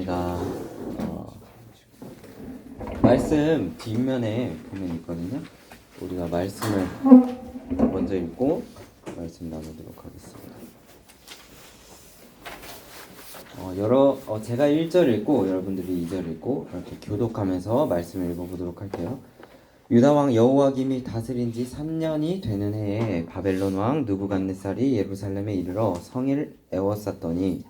반갑습니다. 말씀 뒷면에 보면 있거든요. 우리가 말씀을 먼저 읽고 말씀 나누도록 하겠습니다. 제가 1절 읽고 여러분들이 2절 읽고 이렇게 교독하면서 말씀을 읽어보도록 할게요. 유다 왕 여호와김이 다스린 지 3년이 되는 해에 바벨론 왕 느부갓네살이 예루살렘에 이르러 성을 에워쌌더니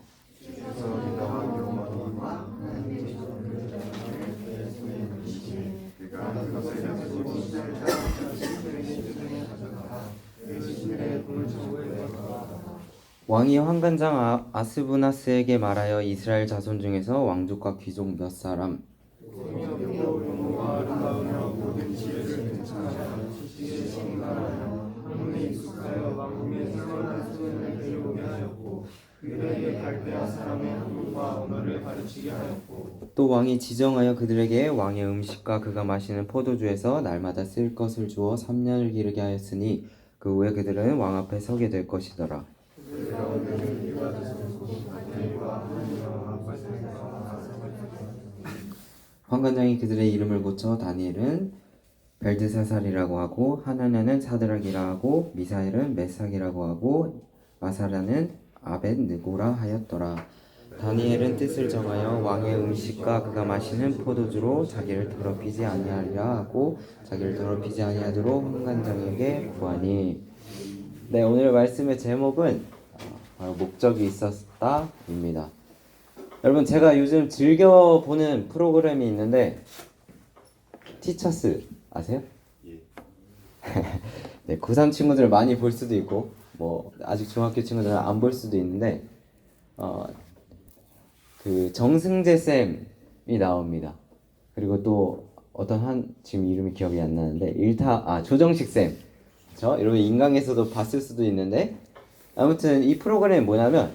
왕이 환관장 아스부나스에게 말하여 이스라엘 자손 중에서 왕족과 귀족 몇 사람 또 왕이 지정하여 그들에게 왕의 음식과 그가 마시는 포도주에서 날마다 쓸 것을 주어 3년을 기르게 하였으니 그 후에 그들은 왕 앞에 서게 될 것이더라. 환관장이 그들의 이름을 고쳐 다니엘은 벨드사살이라고 하고 하나냐는 사드락이라 하고 미사엘은 메삭이라고 하고 마사라는 아벳느고라 하였더라. 다니엘은 뜻을 정하여 왕의 음식과 그가 마시는 포도주로 자기를 더럽히지 아니하리라 하고 자기를 더럽히지 아니하도록 환관장에게 구하니. 네, 오늘 말씀의 제목은 바로 목적이 있었다입니다. 여러분, 제가 요즘 즐겨 보는 프로그램이 있는데 티처스 아세요? 예. 네, 고3 친구들 많이 볼 수도 있고 뭐 아직 중학교 친구들은 안 볼 수도 있는데 그 정승재 쌤이 나옵니다. 그리고 또 어떤 지금 이름이 기억이 안 나는데 조정식 쌤. 그렇죠? 여러분 인강에서도 봤을 수도 있는데 아무튼 이 프로그램이 뭐냐면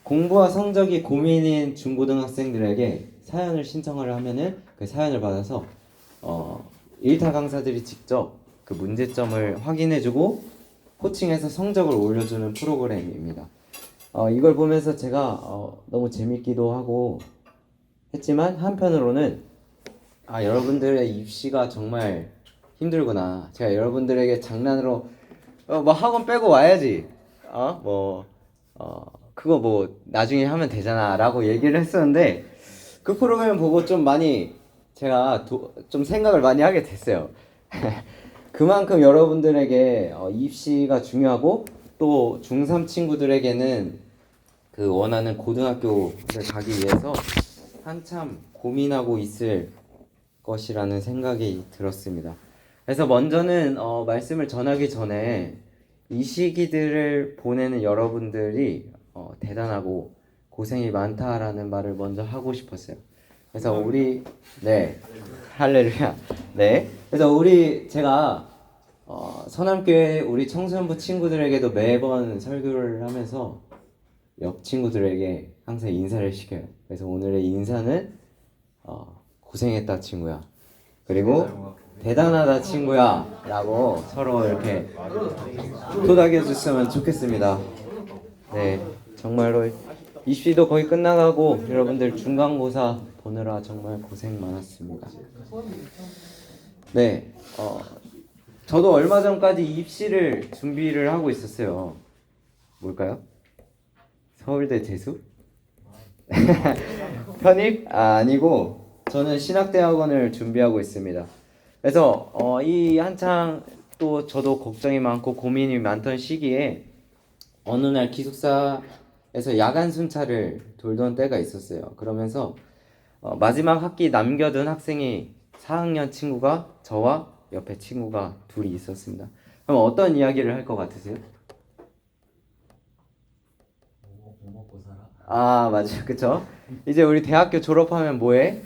공부와 성적이 고민인 중고등학생들에게 사연을 신청을 하면은 그 사연을 받아서 일타 강사들이 직접 그 문제점을 확인해주고 코칭해서 성적을 올려주는 프로그램입니다. 이걸 보면서 제가 너무 재밌기도 하고 했지만 한편으로는 여러분들의 입시가 정말 힘들구나. 제가 여러분들에게 장난으로 뭐 학원 빼고 와야지. 그거 뭐 나중에 하면 되잖아 라고 얘기를 했었는데 그 프로그램 보고 좀 많이 제가 좀 생각을 많이 하게 됐어요. 그만큼 여러분들에게 입시가 중요하고 또 중3 친구들에게는 그 원하는 고등학교를 가기 위해서 한참 고민하고 있을 것이라는 생각이 들었습니다. 그래서 먼저는 말씀을 전하기 전에 이 시기들을 보내는 여러분들이 대단하고 고생이 많다라는 말을 먼저 하고 싶었어요. 그래서 할렐루야. 네. 그래서 제가 서남교회 우리 청소년부 친구들에게도 매번 설교를 하면서 옆 친구들에게 항상 인사를 시켜요. 그래서 오늘의 인사는 고생했다 친구야. 그리고 대단하다 친구야 라고 서로 이렇게 토닥여 줬으면 좋겠습니다. 네, 정말로 입시도 거의 끝나가고 여러분들 중간고사 보느라 정말 고생 많았습니다. 네, 저도 얼마 전까지 입시를 준비를 하고 있었어요. 뭘까요? 서울대 재수? 편입? 아니고 저는 신학대학원을 준비하고 있습니다. 그래서 이 한창 또 저도 걱정이 많고 고민이 많던 시기에 어느 날 기숙사에서 야간 순찰을 돌던 때가 있었어요. 그러면서 마지막 학기 남겨둔 학생이 4학년 친구가 저와 옆에 친구가 둘이 있었습니다. 그럼 어떤 이야기를 할 것 같으세요? 뭐 먹고 살아? 맞아요. 그쵸? 이제 우리 대학교 졸업하면 뭐해?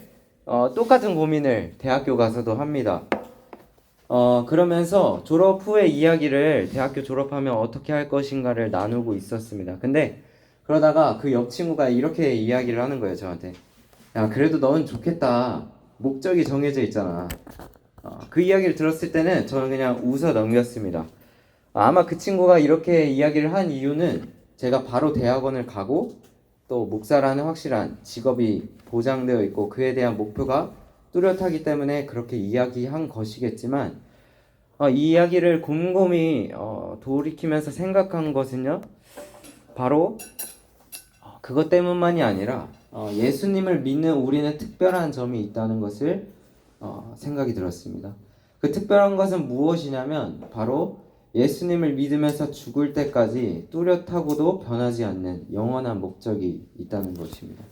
똑같은 고민을 대학교 가서도 합니다. 그러면서 졸업 후의 이야기를 대학교 졸업하면 어떻게 할 것인가를 나누고 있었습니다. 근데 그러다가 그 옆 친구가 이렇게 이야기를 하는 거예요, 저한테. 야, 그래도 넌 좋겠다. 목적이 정해져 있잖아. 그 이야기를 들었을 때는 저는 그냥 웃어 넘겼습니다. 아마 그 친구가 이렇게 이야기를 한 이유는 제가 바로 대학원을 가고 또 목사라는 확실한 직업이 보장되어 있고 그에 대한 목표가 뚜렷하기 때문에 그렇게 이야기한 것이겠지만 이 이야기를 곰곰이 돌이키면서 생각한 것은요, 바로 그것 때문만이 아니라 예수님을 믿는 우리는 특별한 점이 있다는 것을 생각이 들었습니다. 그 특별한 것은 무엇이냐면 바로 예수님을 믿으면서 죽을 때까지 뚜렷하고도 변하지 않는 영원한 목적이 있다는 것입니다.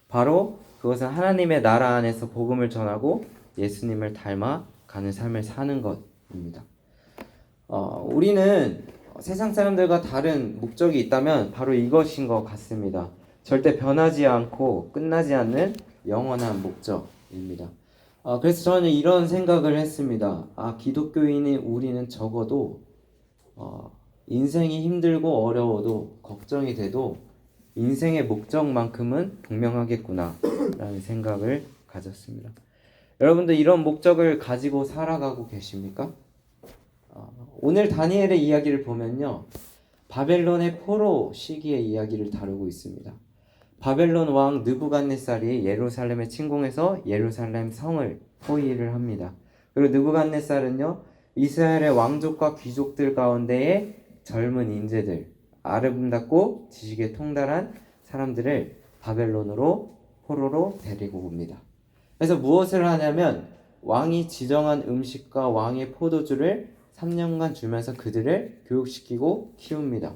바로 그것은 하나님의 나라 안에서 복음을 전하고 예수님을 닮아 가는 삶을 사는 것입니다. 우리는 세상 사람들과 다른 목적이 있다면 바로 이것인 것 같습니다. 절대 변하지 않고 끝나지 않는 영원한 목적입니다. 그래서 저는 이런 생각을 했습니다. 기독교인인 우리는 적어도 인생이 힘들고 어려워도 걱정이 돼도 인생의 목적만큼은 분명하겠구나 라는 생각을 가졌습니다. 여러분들 이런 목적을 가지고 살아가고 계십니까? 오늘 다니엘의 이야기를 보면요, 바벨론의 포로 시기의 이야기를 다루고 있습니다. 바벨론 왕 느부갓네살이 예루살렘에 침공해서 예루살렘 성을 포위를 합니다. 그리고 느부갓네살은요, 이스라엘의 왕족과 귀족들 가운데의 젊은 인재들, 아름답고 지식에 통달한 사람들을 바벨론으로 포로로 데리고 옵니다. 그래서 무엇을 하냐면 왕이 지정한 음식과 왕의 포도주를 3년간 주면서 그들을 교육시키고 키웁니다.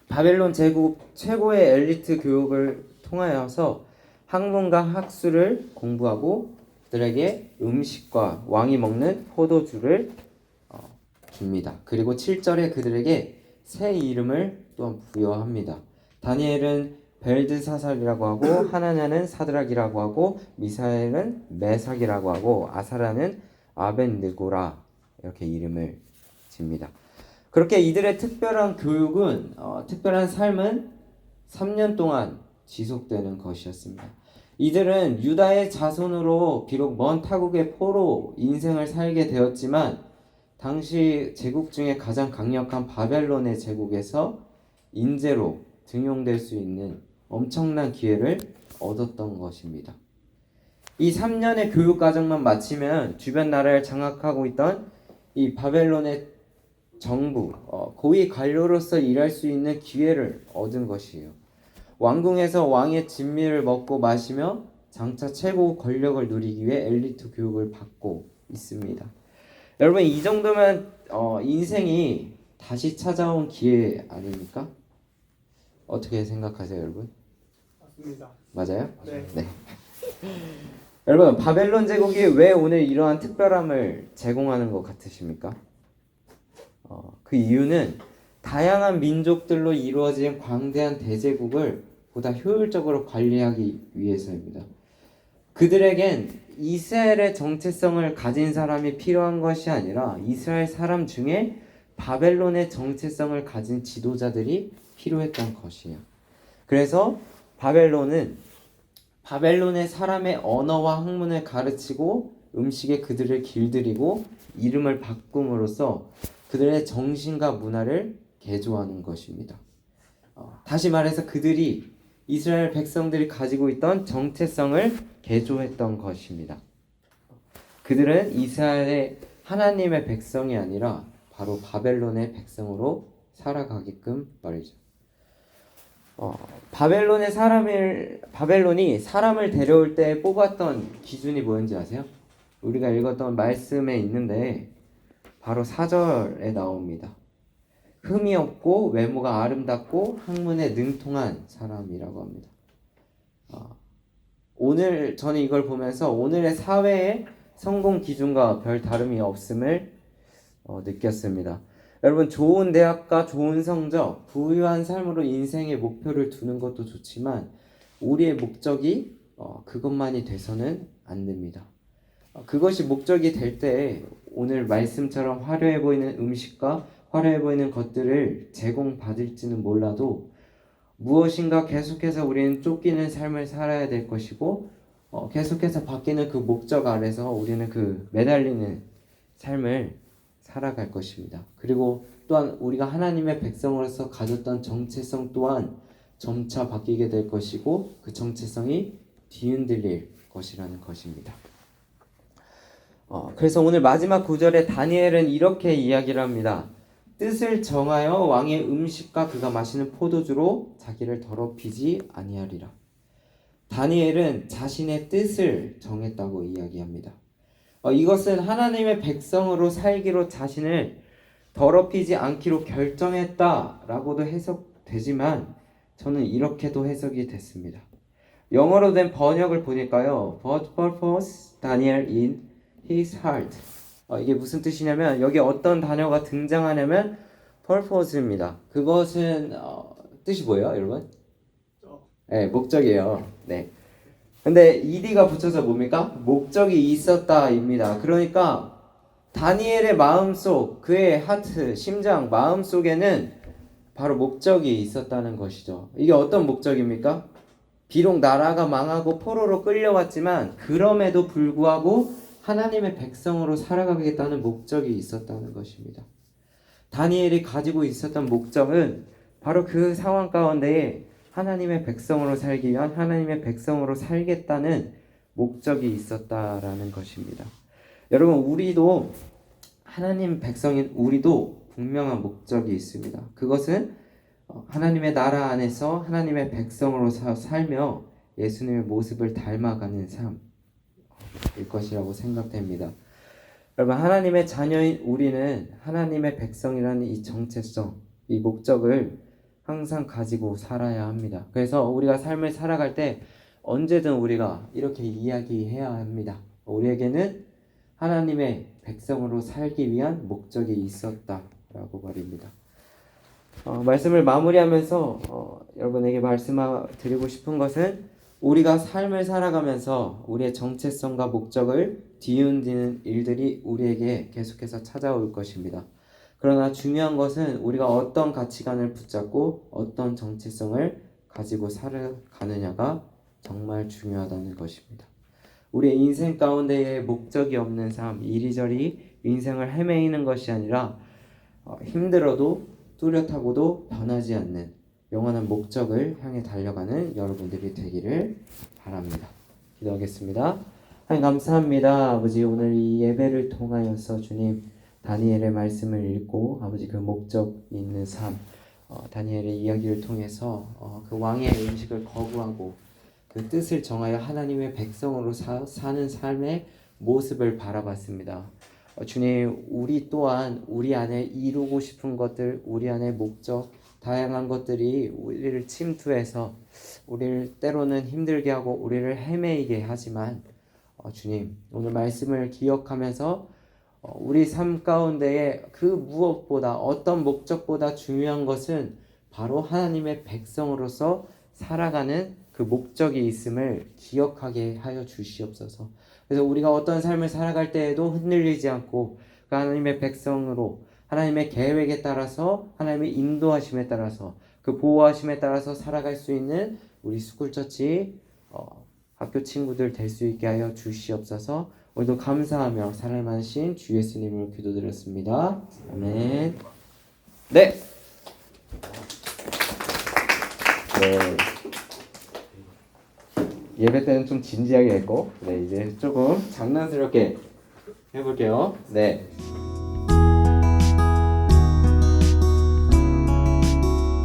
바벨론 제국 최고의 엘리트 교육을 통하여서 학문과 학술을 공부하고 그들에게 음식과 왕이 먹는 포도주를 줍니다. 그리고 7절에 그들에게 새 이름을 또한 부여합니다. 다니엘은 벨드사살이라고 하고, 하나냐는 사드락이라고 하고, 미사엘은 메삭이라고 하고, 아사라는 아벤느고라, 이렇게 이름을 집니다. 그렇게 이들의 특별한 교육은 특별한 삶은 3년 동안 지속되는 것이었습니다. 이들은 유다의 자손으로 비록 먼 타국의 포로 인생을 살게 되었지만 당시 제국 중에 가장 강력한 바벨론의 제국에서 인재로 등용될 수 있는 엄청난 기회를 얻었던 것입니다. 이 3년의 교육 과정만 마치면 주변 나라를 장악하고 있던 이 바벨론의 정부, 고위 관료로서 일할 수 있는 기회를 얻은 것이에요. 왕궁에서 왕의 진미를 먹고 마시며 장차 최고 권력을 누리기 위해 엘리트 교육을 받고 있습니다. 여러분, 이 정도면 인생이 다시 찾아온 기회 아닙니까? 어떻게 생각하세요, 여러분? 맞습니다. 맞아요? 네. 여러분, 바벨론 제국이 왜 오늘 이러한 특별함을 제공하는 것 같으십니까? 그 이유는 다양한 민족들로 이루어진 광대한 대제국을 보다 효율적으로 관리하기 위해서입니다. 그들에겐 이스라엘의 정체성을 가진 사람이 필요한 것이 아니라 이스라엘 사람 중에 바벨론의 정체성을 가진 지도자들이 필요했던 것이에요. 그래서 바벨론의 사람의 언어와 학문을 가르치고 음식에 그들을 길들이고 이름을 바꿈으로써 그들의 정신과 문화를 개조하는 것입니다. 다시 말해서 그들이 이스라엘 백성들이 가지고 있던 정체성을 개조했던 것입니다. 그들은 이스라엘의 하나님의 백성이 아니라 바로 바벨론의 백성으로 살아가게끔 말이죠. 바벨론이 사람을 데려올 때 뽑았던 기준이 뭐였는지 아세요? 우리가 읽었던 말씀에 있는데 바로 4절에 나옵니다. 흠이 없고 외모가 아름답고 학문에 능통한 사람이라고 합니다. 오늘 저는 이걸 보면서 오늘의 사회의 성공 기준과 별 다름이 없음을 느꼈습니다. 여러분, 좋은 대학과 좋은 성적, 부유한 삶으로 인생의 목표를 두는 것도 좋지만 우리의 목적이 그것만이 돼서는 안 됩니다. 그것이 목적이 될 때 오늘 말씀처럼 화려해 보이는 음식과 화려해 보이는 것들을 제공받을지는 몰라도 무엇인가 계속해서 우리는 쫓기는 삶을 살아야 될 것이고 계속해서 바뀌는 그 목적 아래서 우리는 그 매달리는 삶을 살아갈 것입니다. 그리고 또한 우리가 하나님의 백성으로서 가졌던 정체성 또한 점차 바뀌게 될 것이고 그 정체성이 뒤흔들릴 것이라는 것입니다. 그래서 오늘 마지막 구절에 다니엘은 이렇게 이야기를 합니다. 뜻을 정하여 왕의 음식과 그가 마시는 포도주로 자기를 더럽히지 아니하리라. 다니엘은 자신의 뜻을 정했다고 이야기합니다. 이것은 하나님의 백성으로 살기로 자신을 더럽히지 않기로 결정했다라고도 해석되지만 저는 이렇게도 해석이 됐습니다. 영어로 된 번역을 보니까요. But purpose Daniel in his heart. 이게 무슨 뜻이냐면 여기 어떤 단어가 등장하냐면 purpose입니다. 그것은 뜻이 뭐예요, 여러분? 네, 목적이에요. 네. 근데 ed가 붙여서 뭡니까? 목적이 있었다입니다. 그러니까 다니엘의 마음속, 그의 하트, 심장, 마음속에는 바로 목적이 있었다는 것이죠. 이게 어떤 목적입니까? 비록 나라가 망하고 포로로 끌려왔지만 그럼에도 불구하고 하나님의 백성으로 살아가겠다는 목적이 있었다는 것입니다. 다니엘이 가지고 있었던 목적은 바로 그 상황 가운데에 하나님의 백성으로 살기 위한 하나님의 백성으로 살겠다는 목적이 있었다라는 것입니다. 여러분, 우리도 하나님 백성인 우리도 분명한 목적이 있습니다. 그것은 하나님의 나라 안에서 하나님의 백성으로 살며 예수님의 모습을 닮아가는 삶일 것이라고 생각됩니다. 여러분, 하나님의 자녀인 우리는 하나님의 백성이라는 이 정체성, 이 목적을 항상 가지고 살아야 합니다. 그래서 우리가 삶을 살아갈 때 언제든 우리가 이렇게 이야기해야 합니다. 우리에게는 하나님의 백성으로 살기 위한 목적이 있었다라고 말입니다. 말씀을 마무리하면서 여러분에게 말씀드리고 싶은 것은 우리가 삶을 살아가면서 우리의 정체성과 목적을 뒤흔드는 일들이 우리에게 계속해서 찾아올 것입니다. 그러나 중요한 것은 우리가 어떤 가치관을 붙잡고 어떤 정체성을 가지고 살아가느냐가 정말 중요하다는 것입니다. 우리의 인생 가운데에 목적이 없는 삶, 이리저리 인생을 헤매이는 것이 아니라 힘들어도 뚜렷하고도 변하지 않는 영원한 목적을 향해 달려가는 여러분들이 되기를 바랍니다. 기도하겠습니다. 하나님 감사합니다. 아버지, 오늘 이 예배를 통하여서 주님 다니엘의 말씀을 읽고 아버지 그 목적 있는 삶, 다니엘의 이야기를 통해서 그 왕의 음식을 거부하고 그 뜻을 정하여 하나님의 백성으로 사는 삶의 모습을 바라봤습니다. 주님, 우리 또한 우리 안에 이루고 싶은 것들, 우리 안에 목적, 다양한 것들이 우리를 침투해서 우리를 때로는 힘들게 하고 우리를 헤매이게 하지만 주님, 오늘 말씀을 기억하면서 우리 삶 가운데에 그 무엇보다 어떤 목적보다 중요한 것은 바로 하나님의 백성으로서 살아가는 그 목적이 있음을 기억하게 하여 주시옵소서. 그래서 우리가 어떤 삶을 살아갈 때에도 흔들리지 않고 그 하나님의 백성으로 하나님의 계획에 따라서 하나님의 인도하심에 따라서 그 보호하심에 따라서 살아갈 수 있는 우리 스쿨처치 학교 친구들 될 수 있게 하여 주시옵소서. 오늘도 감사하며 사랑하신 주 예수님을 기도드렸습니다. 아멘. 네. 예배 때는 좀 진지하게 했고, 이제 조금 장난스럽게 해볼게요. 네.